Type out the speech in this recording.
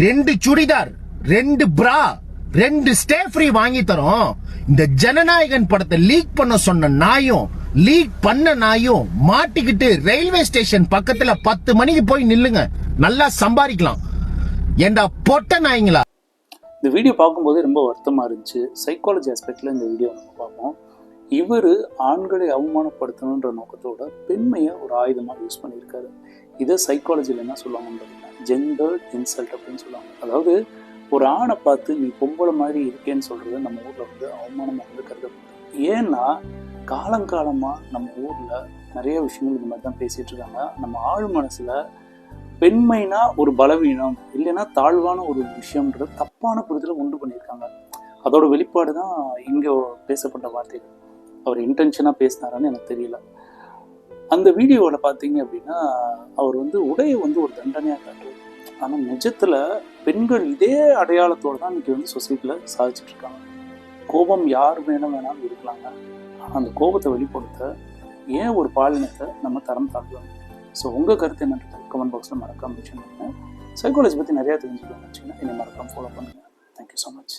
2 சுடிதார், 2 பிரா, 2 stay free வாங்கி தரோம். இந்த ஜனநாயகன் படத்தை லீக் பண்ண சொன்ன நாயும் லீக் பண்ண நாயும் மாட்டிக்கிட்டு ரயில்வே ஸ்டேஷன் பக்கத்துல 10 மணிக்கு போய் நில்லுங்க, நல்லா சம்பாதிக்கலாம். ஏண்டா பொட்ட நாய்ங்களா. இந்த வீடியோ பார்க்கும்போது ரொம்ப வருத்தமாக இருந்துச்சு. சைக்காலஜி ஆஸ்பெக்டில் இந்த வீடியோ நம்ம பார்ப்போம். இவர் ஆண்களை அவமானப்படுத்தணுன்ற நோக்கத்தோட பெண்மையை ஒரு ஆயுதமாக யூஸ் பண்ணியிருக்காரு. இதை சைக்காலஜியில் என்ன சொல்லுவாங்கன்னு பார்த்தீங்கன்னா ஜெண்டர்ட் இன்சல்ட் அப்படின்னு சொல்லுவாங்க. அதாவது ஒரு ஆணை பார்த்து நீ பொம்பளை மாதிரி இருக்கேன்னு சொல்கிறது நம்ம ஊரில் வந்து அவமானமாக வந்து கருதப்படுது. ஏன்னா காலங்காலமாக நம்ம ஊரில் நிறைய விஷயங்கள் இந்த மாதிரி தான் பேசிகிட்டு இருக்காங்க. நம்ம ஆழ் மனசில் பெண்மைனா ஒரு பலவீனம், இல்லைன்னா தாழ்வான ஒரு விஷயம்ன்றது தப்பான புரிதலை உண்டு பண்ணியிருக்காங்க. அதோட வெளிப்பாடு தான் இங்கே பேசப்பட்ட வார்த்தைகள். அவர் இன்டென்ஷனாக பேசினாரான்னு எனக்கு தெரியல. அந்த வீடியோவில் பார்த்தீங்க அப்படின்னா அவர் வந்து உடையை வந்து ஒரு தண்டனையாக காட்டுறது. ஆனால் நிஜத்தில் பெண்கள் இதே அடையாளத்தோடு தான் இன்றைக்கி வந்து சொசைட்டியில் சாதிச்சுட்டு இருக்காங்க. கோபம் யார் வேணாலும் இருக்கலாங்க. ஆனால் அந்த கோபத்தை வெளிப்படுத்த ஏன் ஒரு பாலினத்தை நம்ம தரம் தாழ்வாங்க? ஸோ உங்கள் கருத்து என்னன்றது கமெண்ட் பாக்ஸில் மறக்காமல் மென்ஷன் பண்ணுங்கள். சைக்காலஜி பற்றி நிறையா தெரிஞ்சுக்கணும்னு வச்சிங்கன்னா என்னை மறக்காமல் ஃபாலோ பண்ணுங்கள். Thank you so much.